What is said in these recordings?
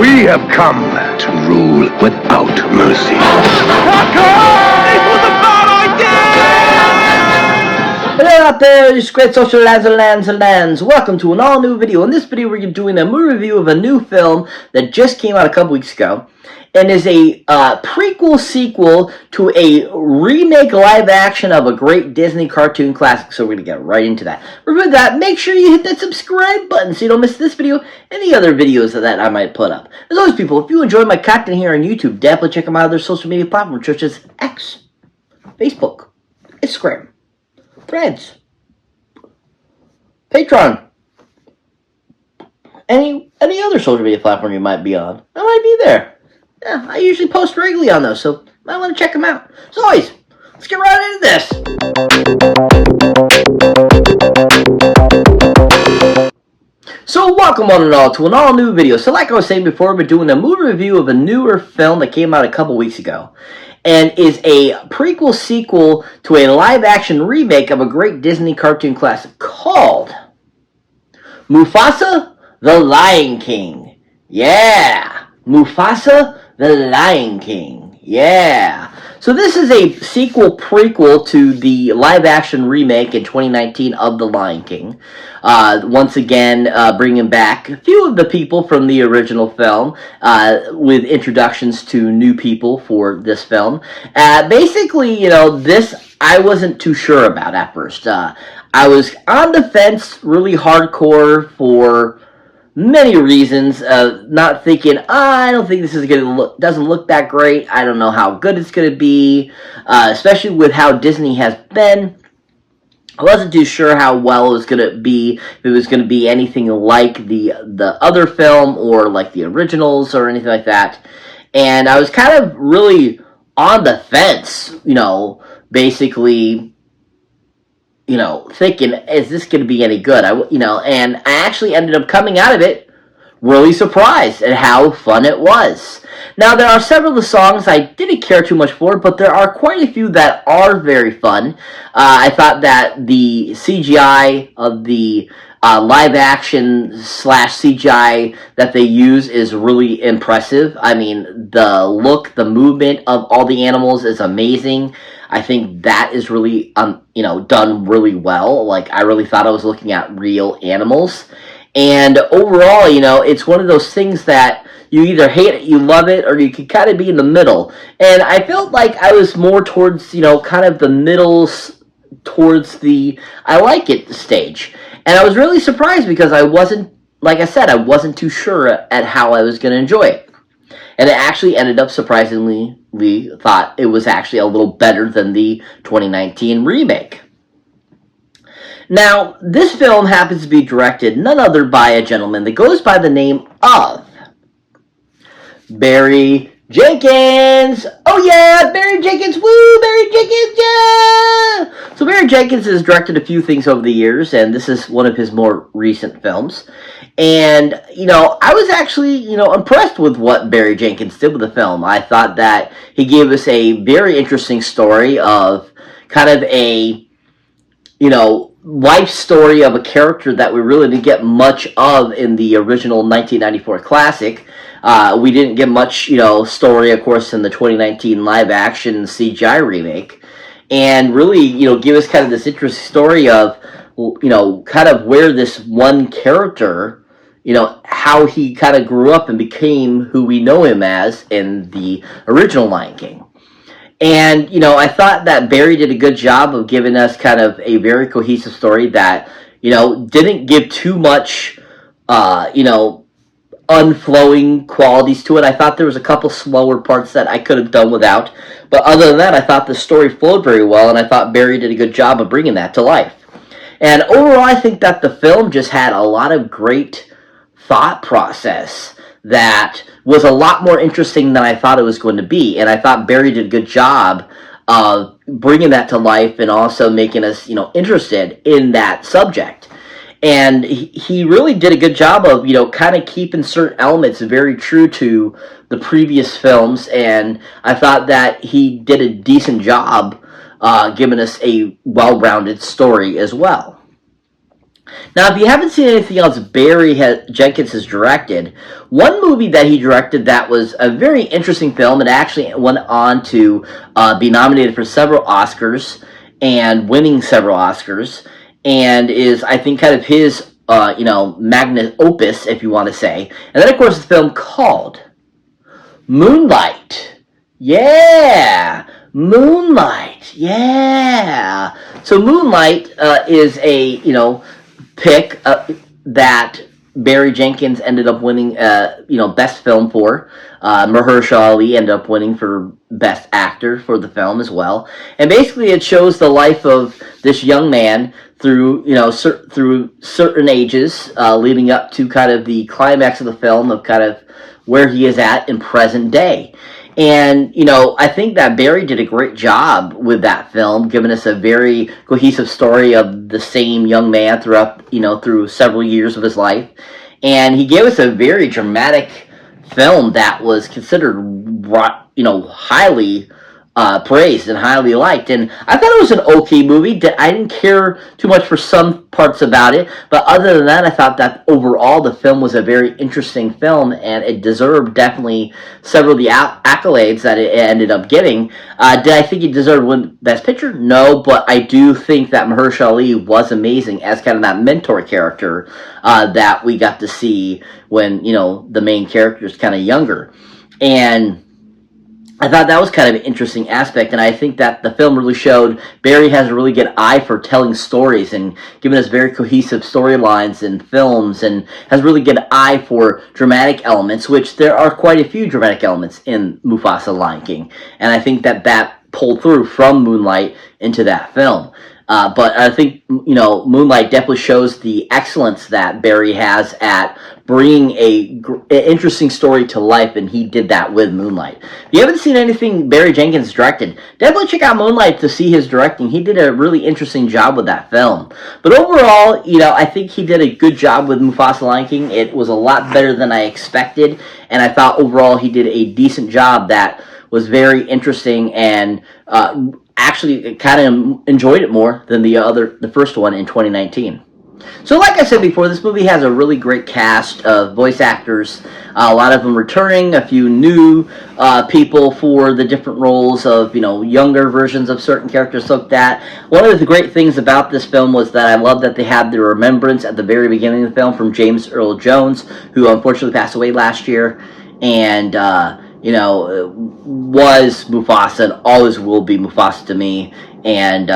We have come to rule without mercy. Hello out there, you great social lands. Welcome to an all-new video. In this video, we're doing a movie review of a new film that just came out a couple weeks ago, and is a prequel sequel to a remake live action of a great Disney cartoon classic. So we're going to get right into that. But with that, make sure you hit that subscribe button so you don't miss this video and any other videos that I might put up. As always, people, if you enjoy my content here on YouTube, definitely check out my other social media platforms such as X, Facebook, Instagram, Threads, Patreon, any other social media platform you might be on. I might be there. Yeah, I usually post regularly on those, so you might want to check them out. As always, let's get right into this. So welcome one and all to an all-new video. So like I was saying before, we're doing a movie review of a newer film that came out a couple weeks ago, and is a prequel sequel to a live-action remake of a great Disney cartoon classic called Mufasa, the Lion King. Yeah, Mufasa, the Lion King. Yeah. So this is a sequel prequel to the live-action remake in 2019 of The Lion King. Once again, bringing back a few of the people from the original film with introductions to new people for this film. Basically, you know, this I wasn't too sure about at first. I was on the fence really hardcore for many reasons, not thinking, I don't think this is going to look, doesn't look that great. I don't know how good it's going to be, especially with how Disney has been. I wasn't too sure how well it was going to be, if it was going to be anything like the other film or like the originals or anything like that. And I was kind of really on the fence, you know, basically, you know, thinking, is this going to be any good? And I actually ended up coming out of it really surprised at how fun it was. Now, there are several of the songs I didn't care too much for, but there are quite a few that are very fun. I thought that the CGI of the live-action / CGI that they use is really impressive. I mean, the look, the movement of all the animals is amazing. I think that is really, done really well. Like, I really thought I was looking at real animals. And overall, you know, it's one of those things that you either hate it, you love it, or you can kind of be in the middle. And I felt like I was more towards, you know, kind of the middle, towards the I like it stage. And I was really surprised because I wasn't, like I said, I wasn't too sure at how I was going to enjoy it. And it actually ended up surprisingly, we thought it was actually a little better than the 2019 remake. Now, this film happens to be directed none other by a gentleman that goes by the name of Barry Jenkins. Oh yeah, Barry Jenkins, woo, Barry Jenkins, yeah! So Barry Jenkins has directed a few things over the years, and this is one of his more recent films. And, you know, I was actually, you know, impressed with what Barry Jenkins did with the film. I thought that he gave us a very interesting story of kind of a, you know, life story of a character that we really didn't get much of in the original 1994 classic. We didn't get much, you know, story, of course, in the 2019 live-action CGI remake. And really, you know, give us kind of this interesting story of, you know, kind of where this one character, you know, how he kind of grew up and became who we know him as in the original Lion King. And, you know, I thought that Barry did a good job of giving us kind of a very cohesive story that, you know, didn't give too much, you know, unflowing qualities to it. I thought there was a couple slower parts that I could have done without. But other than that, I thought the story flowed very well, and I thought Barry did a good job of bringing that to life. And overall, I think that the film just had a lot of great thought process that was a lot more interesting than I thought it was going to be. And I thought Barry did a good job of bringing that to life and also making us, you know, interested in that subject. And he really did a good job of, you know, kind of keeping certain elements very true to the previous films. And I thought that he did a decent job giving us a well-rounded story as well. Now, if you haven't seen anything else Jenkins has directed, one movie that he directed that was a very interesting film, and actually went on to be nominated for several Oscars and winning several Oscars, and is, I think, kind of his, magnum opus, if you want to say. And then, of course, the film called Moonlight. Yeah, Moonlight. Yeah. So Moonlight is a pick that Barry Jenkins ended up winning, best film for. Mahershala Ali ended up winning for best actor for the film as well. And basically, it shows the life of this young man through through certain ages, leading up to kind of the climax of the film of kind of where he is at in present day. And, I think that Barry did a great job with that film, giving us a very cohesive story of the same young man throughout, through several years of his life. And he gave us a very dramatic film that was considered, highly praised and highly liked. And I thought it was an okay movie. I didn't care too much for some parts about it, but other than that, I thought that overall the film was a very interesting film, and it deserved definitely several of the accolades that it ended up getting. Did I think it deserved to win Best Picture? No, but I do think that Mahershala Ali was amazing as kind of that mentor character that we got to see when, the main character is kind of younger. And I thought that was kind of an interesting aspect, and I think that the film really showed Barry has a really good eye for telling stories and giving us very cohesive storylines and films, and has a really good eye for dramatic elements, which there are quite a few dramatic elements in Mufasa Lion King, and I think that pulled through from Moonlight into that film. But I think, Moonlight definitely shows the excellence that Barry has at bringing an interesting story to life, and he did that with Moonlight. If you haven't seen anything Barry Jenkins directed, definitely check out Moonlight to see his directing. He did a really interesting job with that film. But overall, I think he did a good job with Mufasa Lion King. It was a lot better than I expected, and I thought overall he did a decent job that was very interesting, and actually kind of enjoyed it more than the first one in 2019. So like I said before, this movie has a really great cast of voice actors, a lot of them returning, a few new people for the different roles of, younger versions of certain characters looked at. One of the great things about this film was that I love that they had the remembrance at the very beginning of the film from James Earl Jones, who unfortunately passed away last year, and was Mufasa and always will be Mufasa to me. And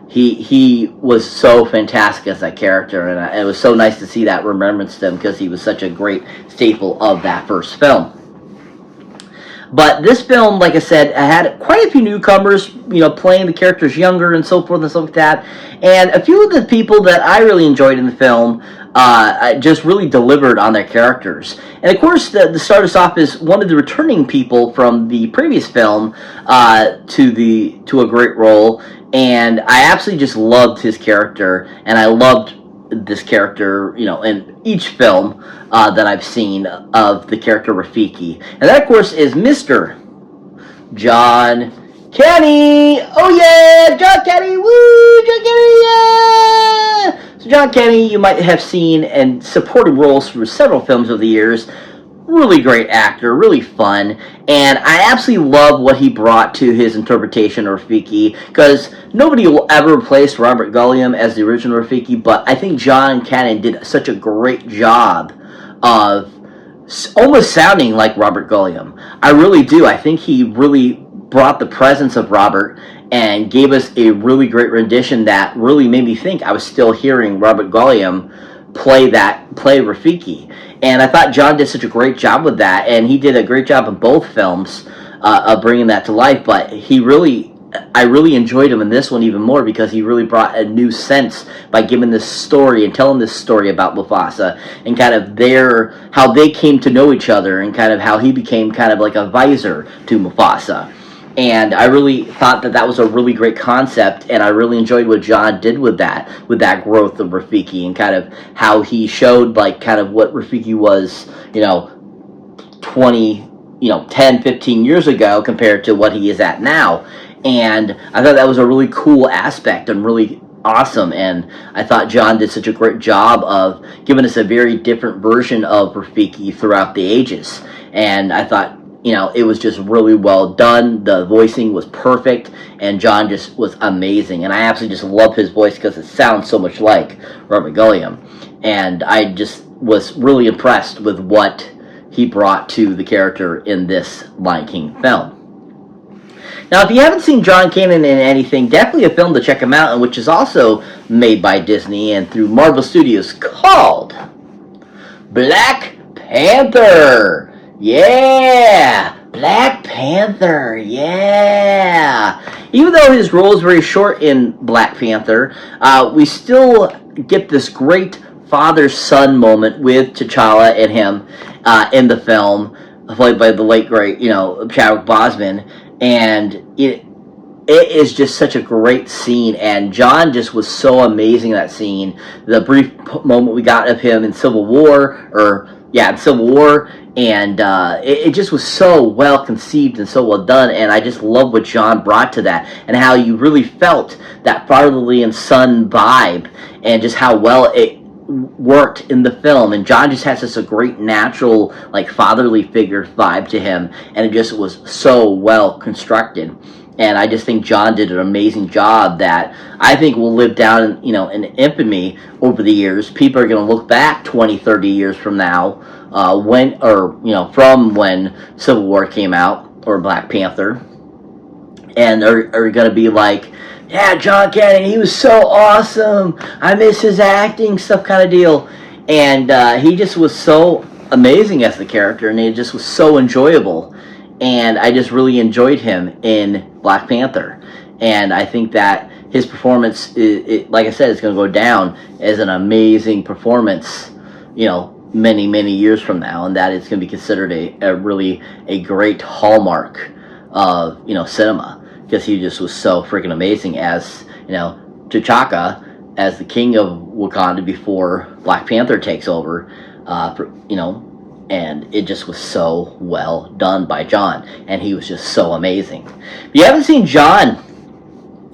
he was so fantastic as that character, and it was so nice to see that remembrance to him because he was such a great staple of that first film. But this film, like I said, had quite a few newcomers, playing the characters younger and so forth and so like that. And a few of the people that I really enjoyed in the film just really delivered on their characters. And of course, the start us off is one of the returning people from the previous film to a great role. And I absolutely just loved his character, and I loved this character, in each film that I've seen of the character Rafiki. And that, of course, is Mr. John Kenny. Oh yeah, John Kenny. Woo, John Kenny, yeah. So John Kenny, you might have seen in supporting roles through several films over the years. Really great actor, really fun, and I absolutely love what he brought to his interpretation of Rafiki, because nobody will ever replace Robert Gulliam as the original Rafiki, but I think John Cannon did such a great job of almost sounding like Robert Gulliam. I really do. I think he really brought the presence of Robert and gave us a really great rendition that really made me think I was still hearing Robert Gulliam play Rafiki. And I thought John did such a great job with that, and he did a great job in both films of bringing that to life. But I really enjoyed him in this one even more because he really brought a new sense by giving this story and telling this story about Mufasa and kind of how they came to know each other and kind of how he became kind of like a visor to Mufasa. And I really thought that was a really great concept, and I really enjoyed what John did with that growth of Rafiki, and kind of how he showed like kind of what Rafiki was, 10, 15 years ago compared to what he is at now. And I thought that was a really cool aspect and really awesome, and I thought John did such a great job of giving us a very different version of Rafiki throughout the ages. And I thought, it was just really well done. The voicing was perfect, and John just was amazing. And I absolutely just love his voice because it sounds so much like Robert Williams. And I just was really impressed with what he brought to the character in this Lion King film. Now, if you haven't seen John Cannon in anything, definitely a film to check him out, and which is also made by Disney and through Marvel Studios, called Black Panther. Yeah, Black Panther. Yeah. Even though his role is very short in Black Panther, we still get this great father-son moment with T'Challa and him in the film, played by the late great, Chadwick Boseman. And it is just such a great scene, and John just was so amazing in that scene. The brief moment we got of him in Civil War, and it just was so well conceived and so well done, and I just love what John brought to that, and how you really felt that fatherly and son vibe, and just how well it worked in the film. And John just has this a great natural, like, fatherly figure vibe to him, and it just was so well constructed. And I just think John did an amazing job that I think will live down, in infamy over the years. People are going to look back 20, 30 years from now, from when Civil War came out, or Black Panther, and are going to be like, yeah, John Cannon, he was so awesome. I miss his acting, stuff kind of deal. And he just was so amazing as the character, and it just was so enjoyable. And I just really enjoyed him in Black Panther. And I think that his performance, like I said, is going to go down as an amazing performance, many, many years from now. And that is going to be considered a really great hallmark of, cinema. Because he just was so freaking amazing as, T'Chaka, as the king of Wakanda before Black Panther takes over, and it just was so well done by John, and he was just so amazing. If you haven't seen John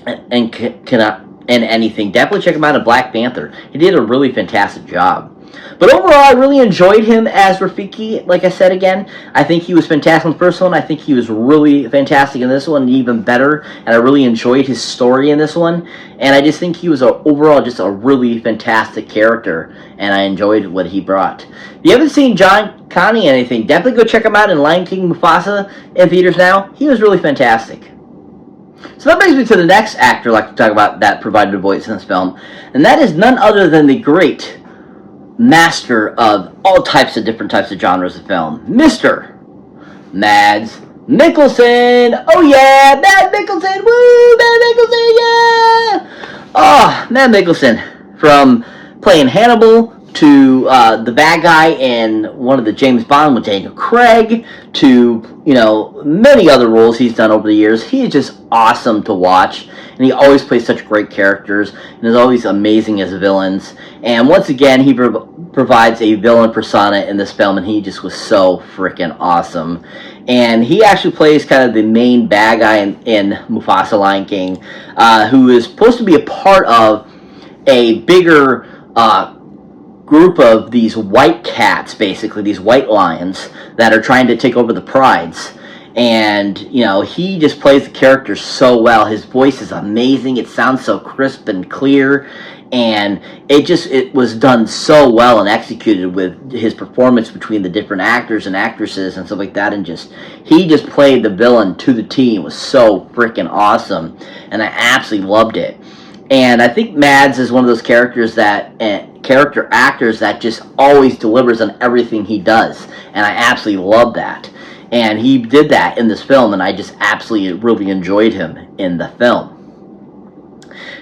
in anything, definitely check him out in Black Panther. He did a really fantastic job. But overall, I really enjoyed him as Rafiki. Like I said again, I think he was fantastic in the first one. I think he was really fantastic in this one, and even better. And I really enjoyed his story in this one. And I just think he was overall just a really fantastic character, and I enjoyed what he brought. If you haven't seen John Cannon in anything, definitely go check him out in Lion King Mufasa in theaters now. He was really fantastic. So that brings me to the next actor I'd like to talk about that provided a voice in this film, and that is none other than the great master of all different types of genres of film, Mr. Mads Mikkelsen. Oh yeah, Mads Mikkelsen. Woo, Mads Mikkelsen, yeah. Oh, Mads Mikkelsen, from playing Hannibal to the bad guy in one of the James Bond with Daniel Craig, to many other roles he's done over the years. He is just awesome to watch, and he always plays such great characters, and is always amazing as villains. And once again, he provides a villain persona in this film, and he just was so freaking awesome. And he actually plays kind of the main bad guy in Mufasa Lion King, who is supposed to be a part of a bigger group of these white cats, basically, these white lions that are trying to take over the prides. And, he just plays the character so well. His voice is amazing. It sounds so crisp and clear. And it was done so well and executed with his performance between the different actors and actresses and stuff like that. And he just played the villain to the T. It was so freaking awesome. And I absolutely loved it. And I think Mads is one of those character actors that just always delivers on everything he does. And I absolutely love that. And he did that in this film, and I just absolutely really enjoyed him in the film.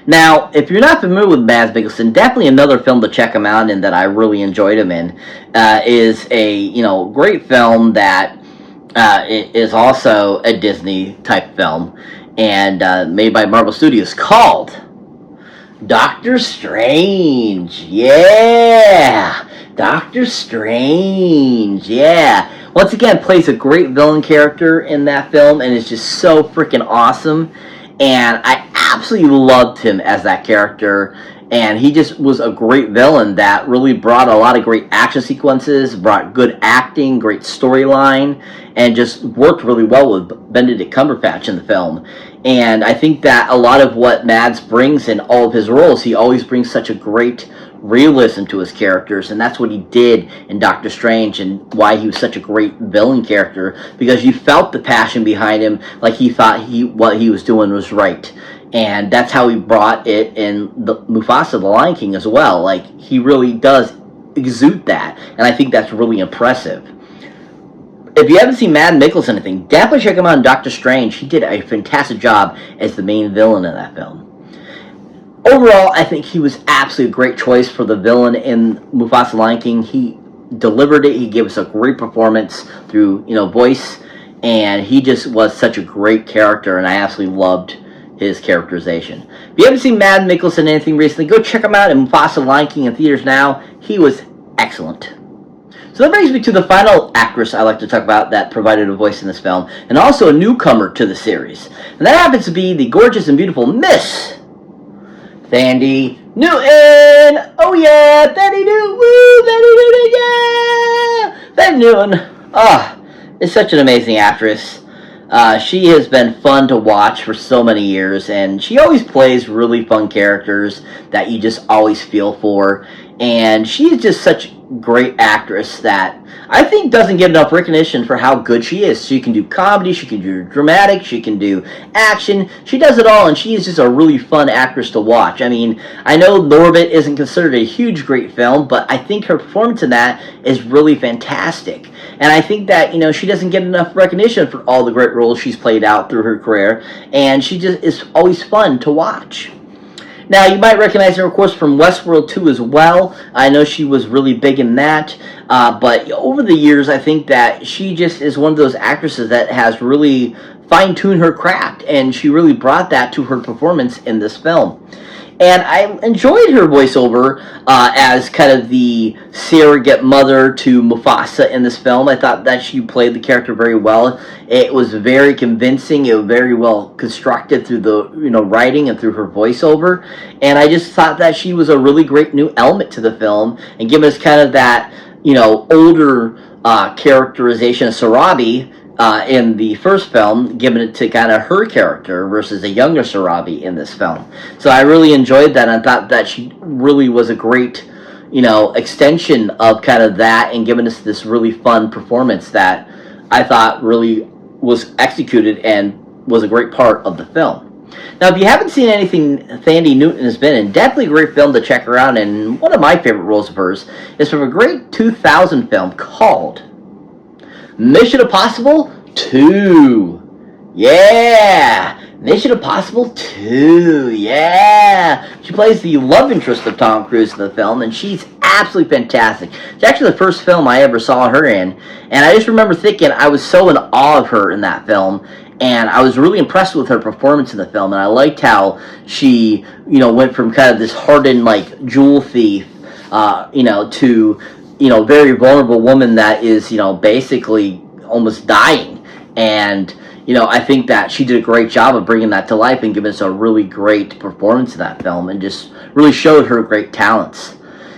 Now, if you're not familiar with Mads Mikkelsen, definitely another film to check him out in that I really enjoyed him in is a great film that is also a Disney type film and made by Marvel Studios, called Doctor Strange. Yeah, Doctor Strange. Yeah. Once again, plays a great villain character in that film, and is just so freaking awesome. And I absolutely loved him as that character. And he just was a great villain that really brought a lot of great action sequences, brought good acting, great storyline, and just worked really well with Benedict Cumberbatch in the film. And I think that a lot of what Mads brings in all of his roles, he always brings such a great realism to his characters, and that's what he did in Doctor Strange, and why he was such a great villain character, because you felt the passion behind him, like he thought what he was doing was right. And that's how he brought it in the Mufasa, the Lion King, as well. Like, he really does exude that, and I think that's really impressive. If you haven't seen Mads Mikkelsen or anything, definitely check him out in Doctor Strange. He did a fantastic job as the main villain in that film. Overall, I think he was absolutely a great choice for the villain in Mufasa Lion King. He delivered it. He gave us a great performance through, voice, and he just was such a great character, and I absolutely loved his characterization. If you haven't seen Mads Mikkelsen in anything recently, go check him out in Mufasa Lion King in theaters now. He was excellent. So that brings me to the final actress I like to talk about that provided a voice in this film, and also a newcomer to the series. And that happens to be the gorgeous and beautiful Miss Thandie Newton! Oh yeah! Thandie Newton! Woo! Thandie Newton, yeah! Thandie Newton, is such an amazing actress. She has been fun to watch for so many years, and she always plays really fun characters that you just always feel for. And she is just such a great actress that I think doesn't get enough recognition for how good she is. She can do comedy, she can do dramatic, she can do action. She does it all, and she is just a really fun actress to watch. I mean, I know Norbit isn't considered a huge great film, but I think her performance in that is really fantastic. And I think that, she doesn't get enough recognition for all the great roles she's played out through her career, and she just is always fun to watch. Now, you might recognize her, of course, from Westworld 2 as well. I know she was really big in that. But over the years, I think that she just is one of those actresses that has really fine-tuned her craft, and she really brought that to her performance in this film. And I enjoyed her voiceover as kind of the surrogate mother to Mufasa in this film. I thought that she played the character very well. It was very convincing. It was very well constructed through the writing and through her voiceover. And I just thought that she was a really great new element to the film, and giving us kind of that older characterization of Sarabi in the first film, giving it to kind of her character versus a younger Sarabi in this film. So I really enjoyed that, and I thought that she really was a great, extension of kind of that, and giving us this really fun performance that I thought really was executed and was a great part of the film. Now, if you haven't seen anything Thandie Newton has been in, definitely a great film to check her out, and one of my favorite roles of hers is from a great 2000 film called Mission Impossible 2. Yeah! Mission Impossible 2. Yeah! She plays the love interest of Tom Cruise in the film, and she's absolutely fantastic. It's actually the first film I ever saw her in, and I just remember thinking I was so in awe of her in that film, and I was really impressed with her performance in the film, and I liked how she, went from kind of this hardened, jewel thief, to very vulnerable woman that is, basically almost dying. And, I think that she did a great job of bringing that to life and giving us a really great performance in that film, and just really showed her great talents.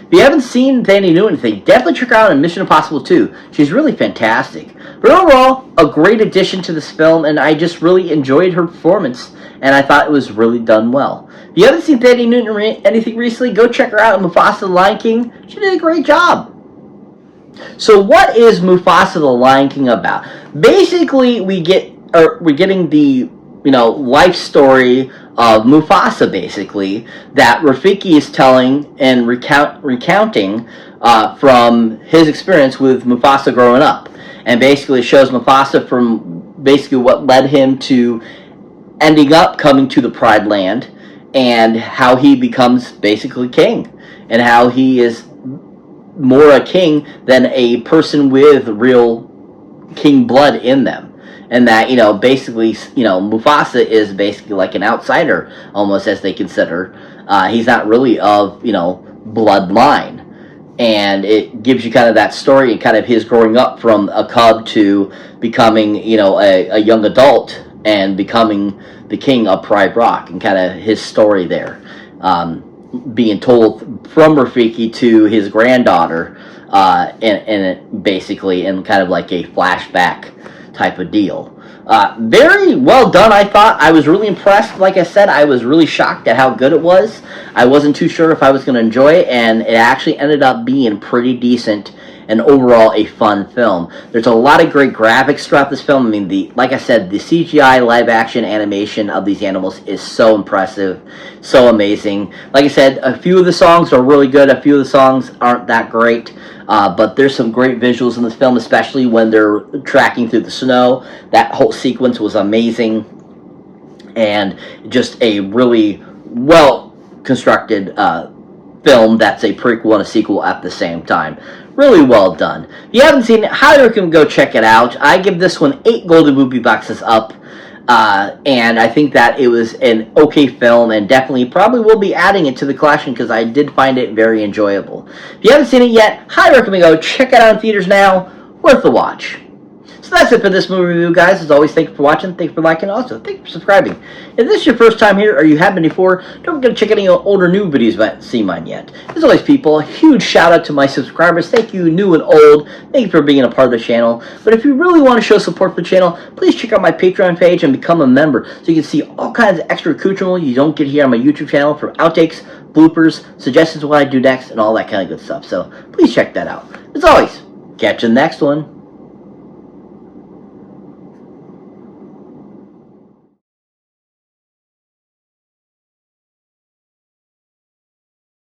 If you haven't seen Thandie Newton, definitely check her out in Mission Impossible 2. She's really fantastic. But overall, a great addition to this film, and I just really enjoyed her performance, and I thought it was really done well. If you haven't seen Thandie Newton anything recently, go check her out in Mufasa the Lion King. She did a great job. So what is Mufasa the Lion King about? Basically, we're getting the life story of Mufasa, basically, that Rafiki is telling and recounting from his experience with Mufasa growing up, and basically shows Mufasa from basically what led him to ending up coming to the Pride Land, and how he becomes basically king, and how he is more a king than a person with real king blood in them. And that, basically, Mufasa is basically like an outsider, almost, as they consider. He's not really of, bloodline. And it gives you kind of that story and kind of his growing up from a cub to becoming, a young adult, and becoming the king of Pride Rock, and kind of his story there, being told from Rafiki to his granddaughter, and basically in kind of like a flashback type of deal. Very well done, I thought. I was really impressed. Like I said, I was really shocked at how good it was. I wasn't too sure if I was going to enjoy it, and it actually ended up being pretty decent and overall a fun film. There's a lot of great graphics throughout this film. I mean, like I said, the CGI live action animation of these animals is so impressive, so amazing. Like I said, a few of the songs are really good. A few of the songs aren't that great. But there's some great visuals in this film, especially when they're tracking through the snow. That whole sequence was amazing, and just a really well constructed film that's a prequel and a sequel at the same time. Really well done. If you haven't seen it, highly recommend go check it out. I give this one 8 golden movie boxes up. And I think that it was an okay film, and definitely probably will be adding it to the collection because I did find it very enjoyable. If you haven't seen it yet, highly recommend go check it out in theaters now. Worth the watch. So that's it for this movie review, guys. As always, thank you for watching, thank you for liking, also thank you for subscribing. If this is your first time here, or you have been before, don't forget to check any older new videos if you haven't seen mine yet. As always, people, a huge shout out to my subscribers. Thank you, new and old. Thank you for being a part of the channel. But if you really want to show support for the channel, please check out my Patreon page and become a member so you can see all kinds of extra accoutrements you don't get here on my YouTube channel, from outtakes, bloopers, suggestions of what I do next, and all that kind of good stuff. So please check that out. As always, catch you in the next one.